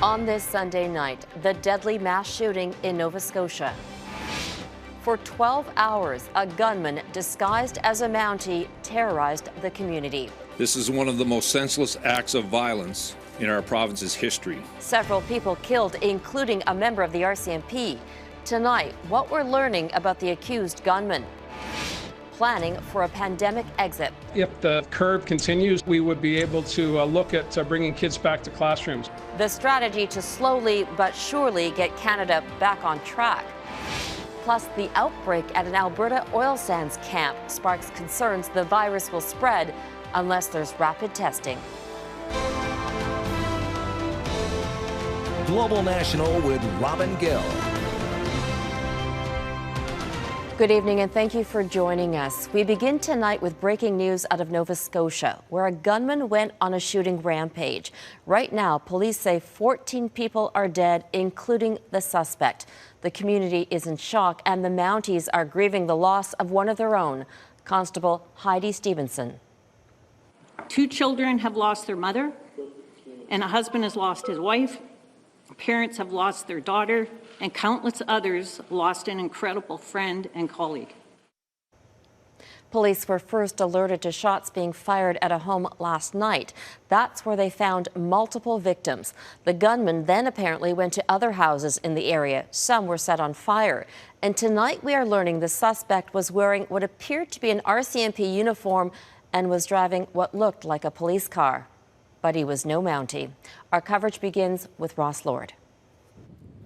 On this Sunday night, the deadly mass shooting in Nova Scotia. For 12 hours, a gunman disguised as a Mountie terrorized the community. This is one of the most senseless acts of violence in our province's history. Several people killed, including a member of the RCMP. Tonight, what we're learning about the accused gunman. Planning for a pandemic exit. If the curve continues, we would be able to look at bringing kids back to classrooms. The strategy to slowly but surely get Canada back on track. Plus, the outbreak at an Alberta oil sands camp sparks concerns the virus will spread unless there's rapid testing. Global National with Robin Gill. Good evening and thank you for joining us. We begin tonight with breaking news out of Nova Scotia, where a gunman went on a shooting rampage. Right now, police say 14 people are dead, including the suspect. The community is in shock and the Mounties are grieving the loss of one of their own. Constable Heidi Stevenson. 2 children have lost their mother, and a husband has lost his wife. Parents have lost their daughter, and countless others lost an incredible friend and colleague. Police were first alerted to shots being fired at a home last night. That's where they found multiple victims. The gunman then apparently went to other houses in the area. Some were set on fire. And tonight we are learning the suspect was wearing what appeared to be an RCMP uniform and was driving what looked like a police car. But he was no Mountie. Our coverage begins with Ross Lord.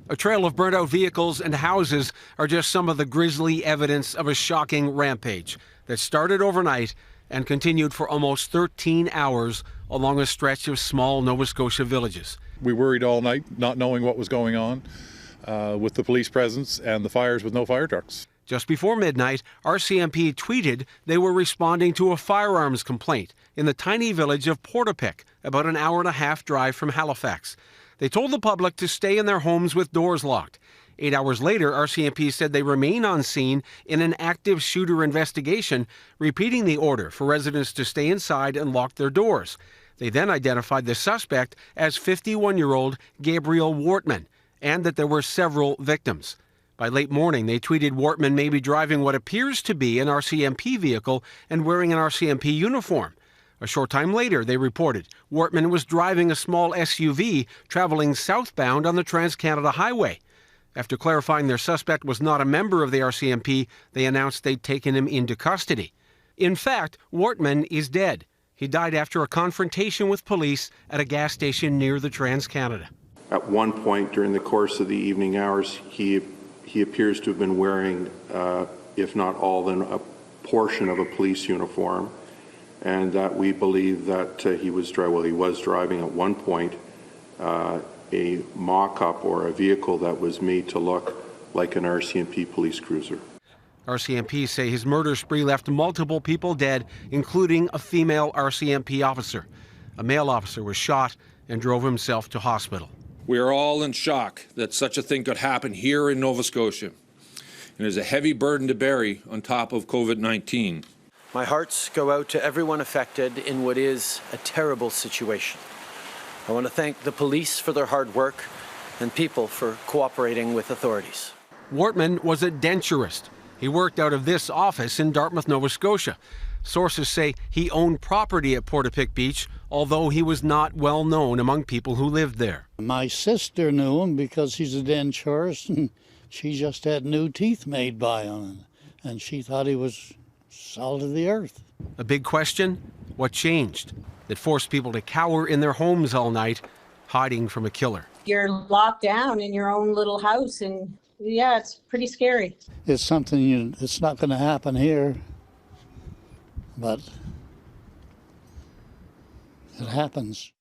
A trail of burnt-out vehicles and houses are just some of the grisly evidence of a shocking rampage that started overnight and continued for almost 13 hours along a stretch of small Nova Scotia villages. We worried all night, not knowing what was going on with the police presence and the fires with no fire trucks. Just before midnight, RCMP tweeted they were responding to a firearms complaint in the tiny village of Portapic, about an hour-and-a-half drive from Halifax. They told the public to stay in their homes with doors locked. 8 hours later, RCMP said they remain on scene in an active shooter investigation, repeating the order for residents to stay inside and lock their doors. They then identified the suspect as 51-year-old Gabriel Wortman, and that there were several victims. By late morning, they tweeted Wortman may be driving what appears to be an RCMP vehicle and wearing an RCMP uniform. A short time later, they reported Wortman was driving a small SUV traveling southbound on the Trans-Canada Highway. After clarifying their suspect was not a member of the RCMP, they announced they'd taken him into custody. In fact, Wortman is dead. He died after a confrontation with police at a gas station near the Trans-Canada. At one point during the course of the evening hours, he appears to have been wearing, if not all, then a portion of a police uniform, and that we believe that he was driving at one point a mock-up or a vehicle that was made to look like an RCMP police cruiser. RCMP say his murder spree left multiple people dead, including a female RCMP officer. A male officer was shot and drove himself to hospital. We are all in shock that such a thing could happen here in Nova Scotia. And it is a heavy burden to bear on top of COVID-19. My hearts go out to everyone affected in what is a terrible situation. I want to thank the police for their hard work and people for cooperating with authorities. Wortman was a denturist. He worked out of this office in Dartmouth, Nova Scotia. Sources say he owned property at Portapic Beach, although he was not well known among people who lived there. My sister knew him because he's a denturist, and she just had new teeth made by him, and she thought he was salt of the earth. A big question: what changed that forced people to cower in their homes all night, hiding from a killer? You're locked down in your own little house, and yeah, it's pretty scary. It's something it's not going to happen here, but it happens.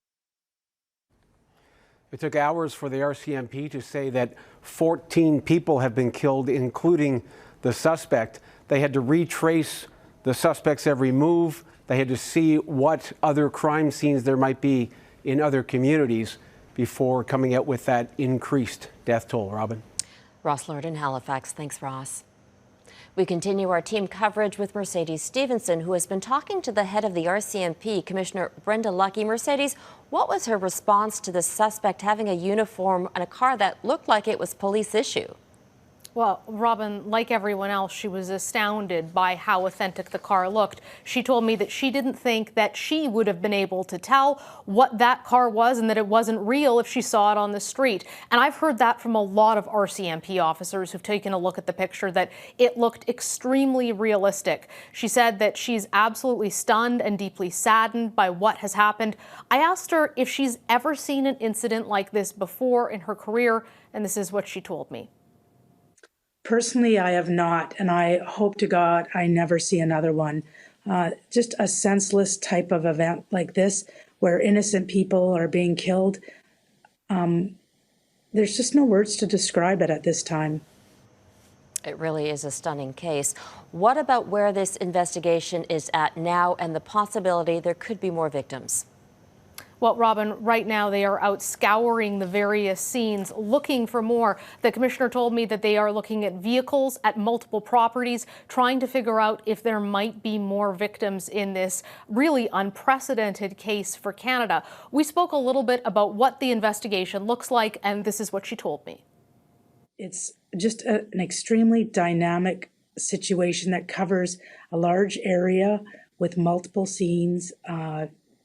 It took hours for the RCMP to say that 14 people have been killed, including the suspect. They had to retrace the suspect's every move. They had to see what other crime scenes there might be in other communities before coming out with that increased death toll. Robin. Ross Lord in Halifax. Thanks, Ross. We continue our team coverage with Mercedes Stevenson, who has been talking to the head of the RCMP, Commissioner Brenda Lucki. Mercedes, what was her response to the suspect having a uniform and a car that looked like it was police issue? Well, Robin, like everyone else, she was astounded by how authentic the car looked. She told me that she didn't think that she would have been able to tell what that car was and that it wasn't real if she saw it on the street. And I've heard that from a lot of RCMP officers who've taken a look at the picture, that it looked extremely realistic. She said that she's absolutely stunned and deeply saddened by what has happened. I asked her if she's ever seen an incident like this before in her career, and this is what she told me. Personally, I have not, and I hope to God I never see another one. Just a senseless type of event like this, where innocent people are being killed. There's just no words to describe it at this time. It really is a stunning case. What about where this investigation is at now and the possibility there could be more victims? Well, Robin, right now they are out scouring the various scenes looking for more. The commissioner told me that they are looking at vehicles at multiple properties, trying to figure out if there might be more victims in this really unprecedented case for Canada. We spoke a little bit about what the investigation looks like, and this is what she told me. It's just an extremely dynamic situation that covers a large area with multiple scenes,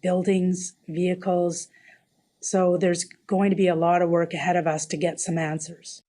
buildings, vehicles. So there's going to be a lot of work ahead of us to get some answers.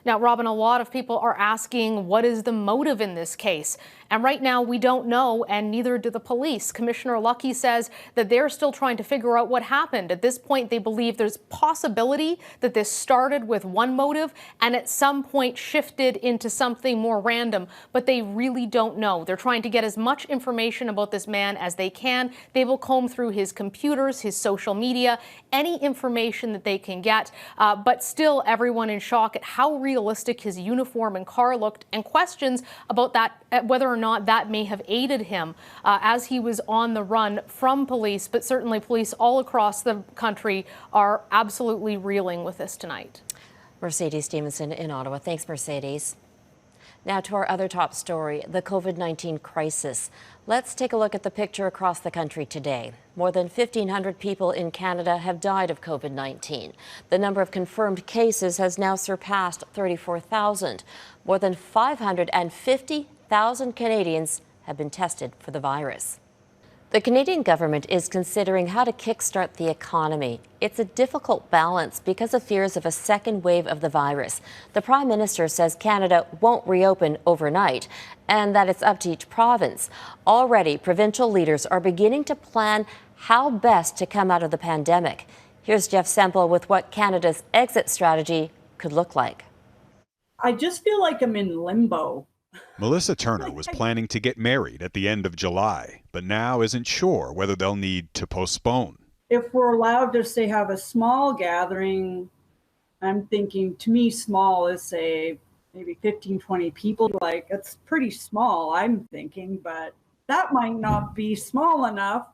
Now, Robin, a lot of people are asking, what is the motive in this case? And right now we don't know, and neither do the police. Commissioner Lucki says that they're still trying to figure out what happened. At this point, they believe there's possibility that this started with one motive and at some point shifted into something more random, but they really don't know. They're trying to get as much information about this man as they can. They will comb through his computers, his social media, any information that they can get, but still everyone in shock at how realistic his uniform and car looked, and questions about that, whether or not that may have aided him as he was on the run from police. But certainly police all across the country are absolutely reeling with this tonight. Mercedes Stevenson in Ottawa. Thanks, Mercedes. Now to our other top story, the COVID-19 crisis. Let's take a look at the picture across the country today. More than 1,500 people in Canada have died of COVID-19. The number of confirmed cases has now surpassed 34,000. More than 550,000 Canadians have been tested for the virus. The Canadian government is considering how to kickstart the economy. It's a difficult balance because of fears of a second wave of the virus. The Prime Minister says Canada won't reopen overnight and that it's up to each province. Already, provincial leaders are beginning to plan how best to come out of the pandemic. Here's Jeff Semple with what Canada's exit strategy could look like. I just feel like I'm in limbo. Melissa Turner was planning to get married at the end of July, but now isn't sure whether they'll need to postpone. If we're allowed to, say, have a small gathering, I'm thinking, to me, small is, say, maybe 15, 20 people. Like, it's pretty small, I'm thinking, but that might not be small enough.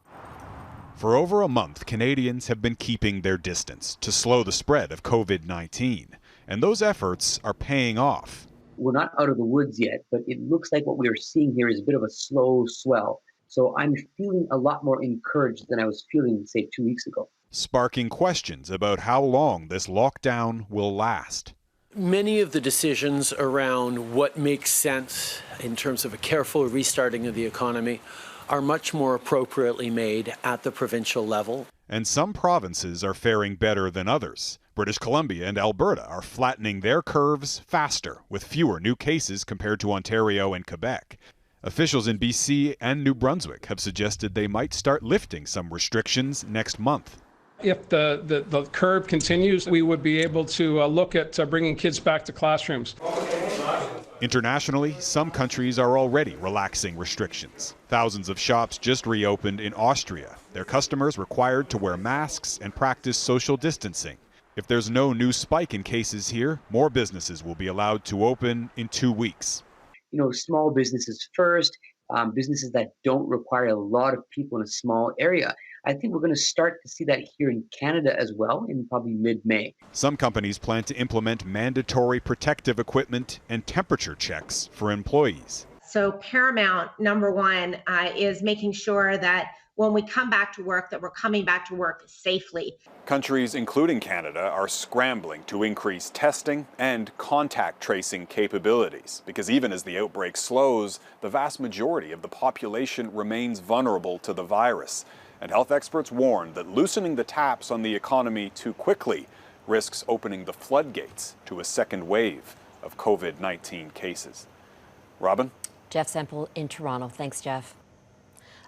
For over a month, Canadians have been keeping their distance to slow the spread of COVID-19, and those efforts are paying off. We're not out of the woods yet, but it looks like what we are seeing here is a bit of a slow swell. So I'm feeling a lot more encouraged than I was feeling, say, 2 weeks ago. Sparking questions about how long this lockdown will last. Many of the decisions around what makes sense in terms of a careful restarting of the economy are much more appropriately made at the provincial level. And some provinces are faring better than others. British Columbia and Alberta are flattening their curves faster, with fewer new cases compared to Ontario and Quebec. Officials in BC and New Brunswick have suggested they might start lifting some restrictions next month. If the curve continues, we would be able to look at bringing kids back to classrooms. Internationally, some countries are already relaxing restrictions. Thousands of shops just reopened in Austria, their customers required to wear masks and practice social distancing. If there's no new spike in cases here, more businesses will be allowed to open in 2 weeks. You know, small businesses first, businesses that don't require a lot of people in a small area. I think we're going to start to see that here in Canada as well in probably mid-May. Some companies plan to implement mandatory protective equipment and temperature checks for employees. So paramount, number one, is making sure that when we come back to work, that we're coming back to work safely. Countries, including Canada, are scrambling to increase testing and contact tracing capabilities, because even as the outbreak slows, the vast majority of the population remains vulnerable to the virus. And health experts warn that loosening the taps on the economy too quickly risks opening the floodgates to a second wave of COVID-19 cases. Robin? Jeff Semple in Toronto. Thanks, Jeff.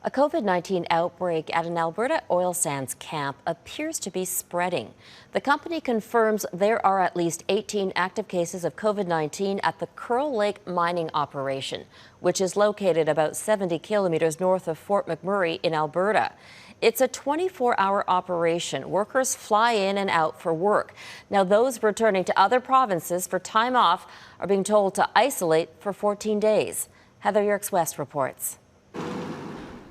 A COVID-19 outbreak at an Alberta oil sands camp appears to be spreading. The company confirms there are at least 18 active cases of COVID-19 at the Curl Lake mining operation, which is located about 70 kilometers north of Fort McMurray in Alberta. It's a 24-hour operation. Workers fly in and out for work. Now, those returning to other provinces for time off are being told to isolate for 14 days. Heather Yerkes-West reports.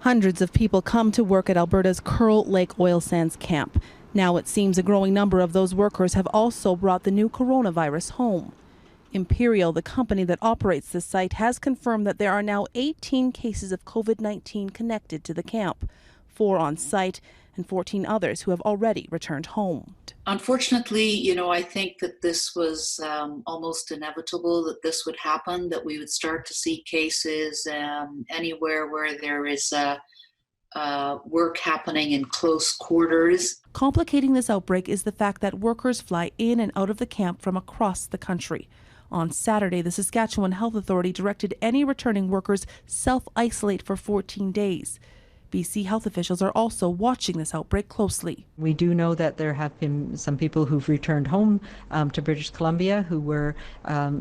Hundreds of people come to work at Alberta's Curl Lake oil sands camp. Now it seems a growing number of those workers have also brought the new coronavirus home. Imperial, the company that operates the site, has confirmed that there are now 18 cases of COVID-19 connected to the camp, 4 on site and 14 others who have already returned home. Unfortunately, I think that this was almost inevitable that this would happen, that we would start to see cases anywhere where there is work happening in close quarters. Complicating this outbreak is the fact that workers fly in and out of the camp from across the country. On Saturday, the Saskatchewan Health Authority directed any returning workers self-isolate for 14 days. BC health officials are also watching this outbreak closely. We do know that there have been some people who've returned home to British Columbia who were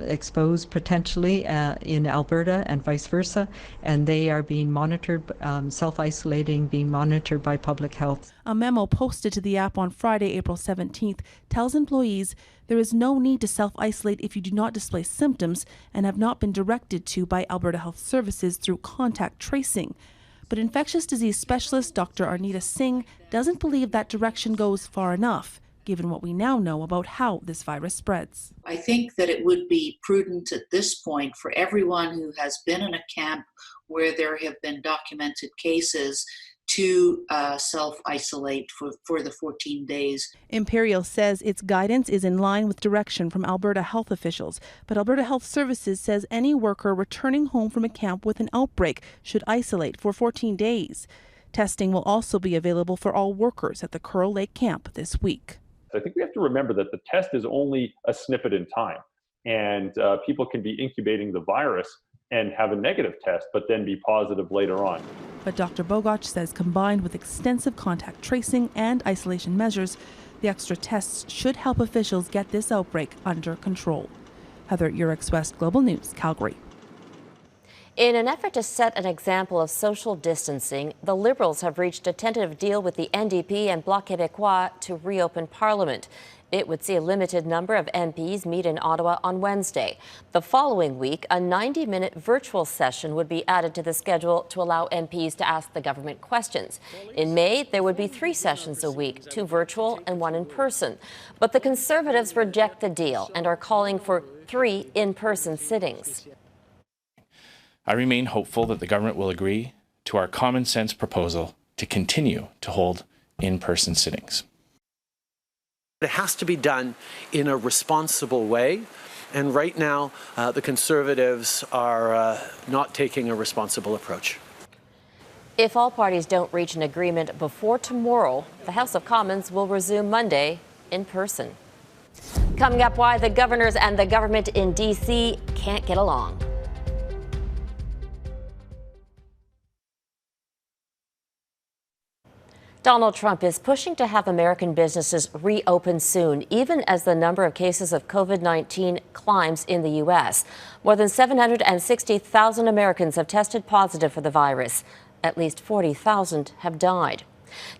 exposed potentially in Alberta and vice versa, and they are being monitored, self-isolating, being monitored by public health. A memo posted to the app on Friday, April 17th, tells employees there is no need to self-isolate if you do not display symptoms and have not been directed to by Alberta Health Services through contact tracing. But infectious disease specialist Dr. Arnita Singh doesn't believe that direction goes far enough, given what we now know about how this virus spreads. I think that it would be prudent at this point for everyone who has been in a camp where there have been documented cases to self-isolate for the 14 days. Imperial says its guidance is in line with direction from Alberta health officials, but Alberta Health Services says any worker returning home from a camp with an outbreak should isolate for 14 days. Testing will also be available for all workers at the Curl Lake camp this week. I think we have to remember that the test is only a snippet in time, and people can be incubating the virus and have a negative test, but then be positive later on. But Dr. Bogoch says combined with extensive contact tracing and isolation measures, the extra tests should help officials get this outbreak under control. Heather Yerkes-West, Global News, Calgary. In an effort to set an example of social distancing, the Liberals have reached a tentative deal with the NDP and Bloc Québécois to reopen Parliament. It would see a limited number of MPs meet in Ottawa on Wednesday. The following week, a 90-minute virtual session would be added to the schedule to allow MPs to ask the government questions. In May, there would be 3 sessions a week, 2 virtual and 1 in person. But the Conservatives reject the deal and are calling for 3 in-person sittings. I remain hopeful that the government will agree to our common sense proposal to continue to hold in-person sittings. It has to be done in a responsible way, and right now the Conservatives are not taking a responsible approach. If all parties don't reach an agreement before tomorrow, the House of Commons will resume Monday in person. Coming up, why the governors and the government in D.C. can't get along. Donald Trump is pushing to have American businesses reopen soon, even as the number of cases of COVID-19 climbs in the U.S. More than 760,000 Americans have tested positive for the virus. At least 40,000 have died.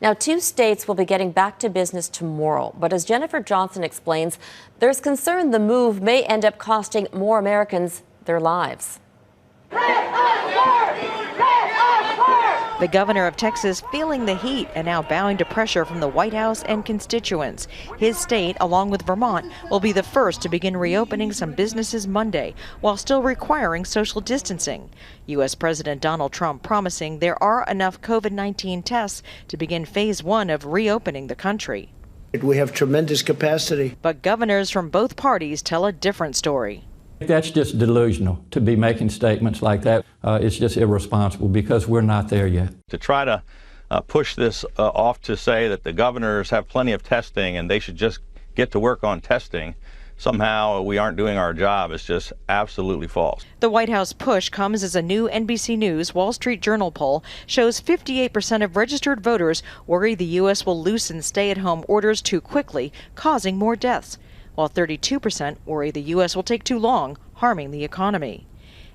Now, 2 states will be getting back to business tomorrow, but as Jennifer Johnson explains, there's concern the move may end up costing more Americans their lives. Let us work! Let us work! The governor of Texas feeling the heat and now bowing to pressure from the White House and constituents. His state, along with Vermont, will be the first to begin reopening some businesses Monday, while still requiring social distancing. U.S. President Donald Trump promising there are enough COVID-19 tests to begin phase 1 of reopening the country. We have tremendous capacity. But governors from both parties tell a different story. That's just delusional to be making statements like that. It's just irresponsible because we're not there yet. To try to push this off to say that the governors have plenty of testing and they should just get to work on testing, somehow we aren't doing our job, is just absolutely false. The White House push comes as a new NBC News Wall Street Journal poll shows 58% of registered voters worry the U.S. will loosen stay-at-home orders too quickly, causing more deaths, while 32% worry the U.S. will take too long, harming the economy.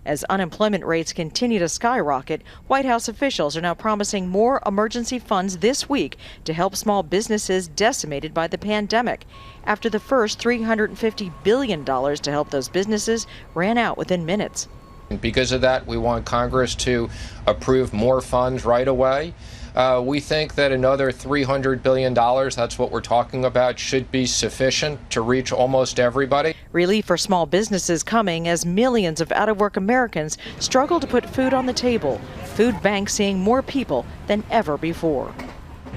As unemployment rates continue to skyrocket, White House officials are now promising more emergency funds this week to help small businesses decimated by the pandemic, after the first $350 billion to help those businesses ran out within minutes. Because of that, we want Congress to approve more funds right away. We think that another $300 billion, that's what we're talking about, should be sufficient to reach almost everybody. Relief for small businesses coming as millions of out-of-work Americans struggle to put food on the table. Food banks seeing more people than ever before.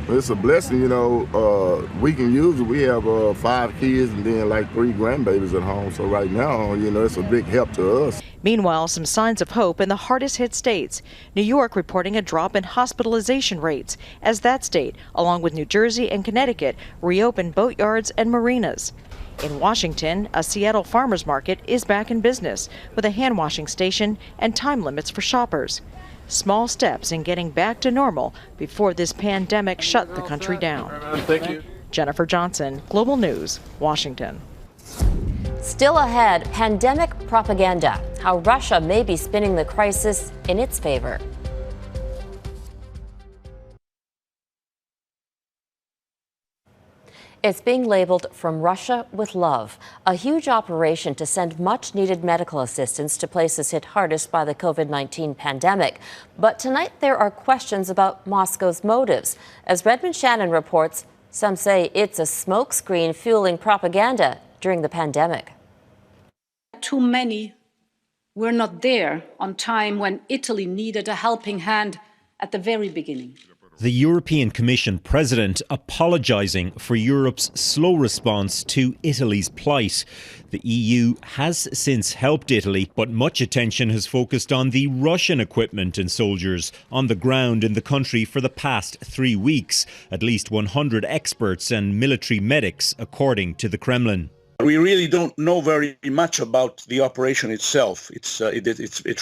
It's a blessing, you know. We can use it. We have 5 kids and then like 3 grandbabies at home. So right now, you know, it's a big help to us. Meanwhile, some signs of hope in the hardest hit states. New York reporting a drop in hospitalization rates as that state, along with New Jersey and Connecticut, reopen boatyards and marinas. In Washington, a Seattle farmers market is back in business with a hand washing station and time limits for shoppers. Small steps in getting back to normal before this pandemic shut the country down. Thank you. Jennifer Johnson, Global News, Washington. Still ahead, pandemic propaganda, how Russia may be spinning the crisis in its favor. It's being labeled From Russia with Love, a huge operation to send much-needed medical assistance to places hit hardest by the COVID-19 pandemic. But tonight there are questions about Moscow's motives. As Redmond Shannon reports, some say it's a smokescreen fueling propaganda during the pandemic. Too many were not there on time when Italy needed a helping hand at the very beginning. The European Commission President apologising for Europe's slow response to Italy's plight. The EU has since helped Italy, but much attention has focused on the Russian equipment and soldiers on the ground in the country for the past 3 weeks. At least 100 experts and military medics, according to the Kremlin. We really don't know very much about the operation itself. It's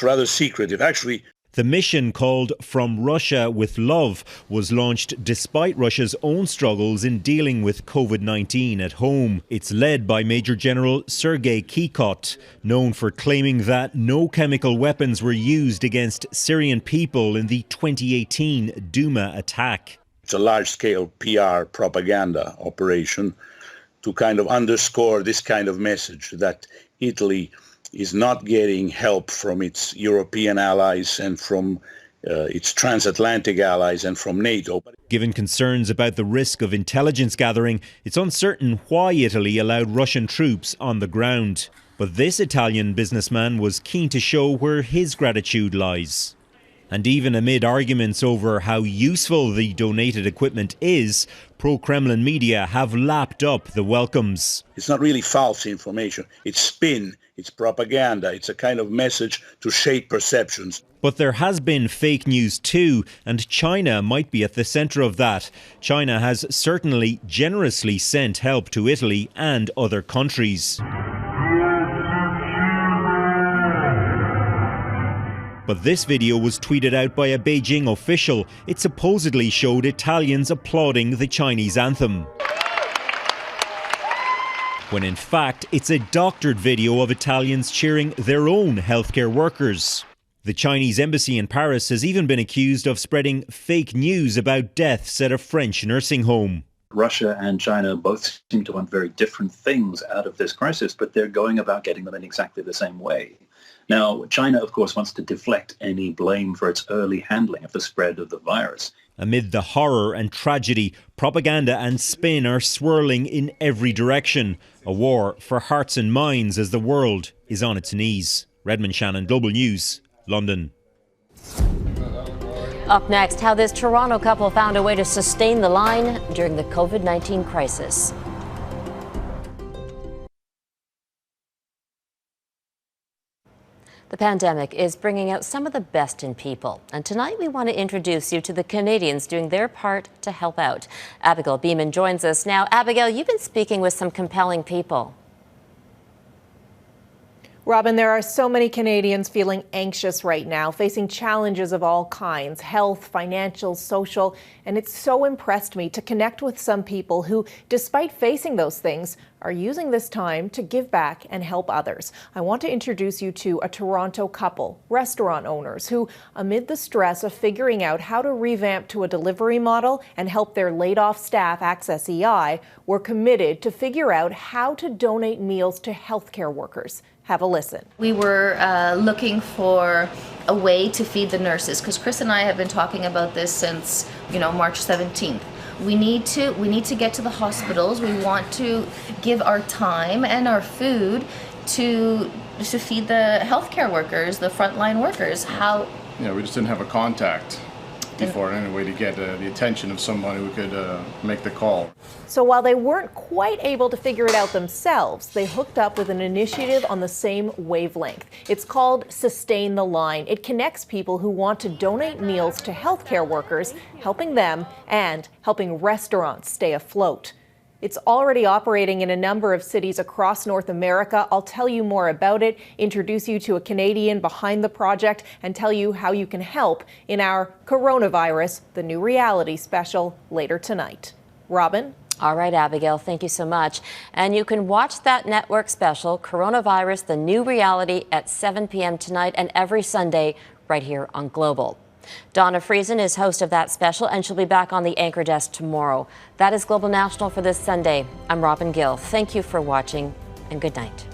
rather secretive. Actually, the mission, called From Russia with Love, was launched despite Russia's own struggles in dealing with COVID-19 at home. It's led by Major General Sergei Kikot, known for claiming that no chemical weapons were used against Syrian people in the 2018 Duma attack. It's a large-scale PR propaganda operation to kind of underscore this kind of message that Italy is not getting help from its European allies and from its transatlantic allies and from NATO. Given concerns about the risk of intelligence gathering, it's uncertain why Italy allowed Russian troops on the ground. But this Italian businessman was keen to show where his gratitude lies. And even amid arguments over how useful the donated equipment is, pro-Kremlin media have lapped up the welcomes. It's not really false information. It's spin. It's propaganda. It's a kind of message to shape perceptions. But there has been fake news too, and China might be at the centre of that. China has certainly generously sent help to Italy and other countries. But this video was tweeted out by a Beijing official. It supposedly showed Italians applauding the Chinese anthem, when in fact it's a doctored video of Italians cheering their own healthcare workers. The Chinese embassy in Paris has even been accused of spreading fake news about deaths at a French nursing home. Russia and China both seem to want very different things out of this crisis, but they're going about getting them in exactly the same way. Now, China, of course, wants to deflect any blame for its early handling of the spread of the virus. Amid the horror and tragedy, propaganda and spin are swirling in every direction. A war for hearts and minds as the world is on its knees. Redmond Shannon, Global News, London. Up next, how this Toronto couple found a way to sustain the line during the COVID-19 crisis. The pandemic is bringing out some of the best in people. And tonight we want to introduce you to the Canadians doing their part to help out. Abigail Beeman joins us now. Abigail, you've been speaking with some compelling people. Robin, there are so many Canadians feeling anxious right now, facing challenges of all kinds, health, financial, social, and it's so impressed me to connect with some people who, despite facing those things, are using this time to give back and help others. I want to introduce you to a Toronto couple, restaurant owners, who, amid the stress of figuring out how to revamp to a delivery model and help their laid-off staff access EI, were committed to figure out how to donate meals to healthcare workers. Have a listen. We were looking for a way to feed the nurses, because Chris and I have been talking about this since, March 17th. We need to get to the hospitals. We want to give our time and our food to feed the healthcare workers, the frontline workers. How? We just didn't have a contact before anyway to get the attention of someone who could make the call. So while they weren't quite able to figure it out themselves, they hooked up with an initiative on the same wavelength. It's called Sustain the Line. It connects people who want to donate meals to healthcare workers, helping them and helping restaurants stay afloat. It's already operating in a number of cities across North America. I'll tell you more about it, introduce you to a Canadian behind the project, and tell you how you can help in our Coronavirus, the New Reality special later tonight. Robin? All right, Abigail, thank you so much. And you can watch that network special, Coronavirus, the New Reality, at 7 p.m. tonight and every Sunday right here on Global. Donna Friesen is host of that special, and she'll be back on the anchor desk tomorrow. That is Global National for this Sunday. I'm Robin Gill. Thank you for watching, and good night.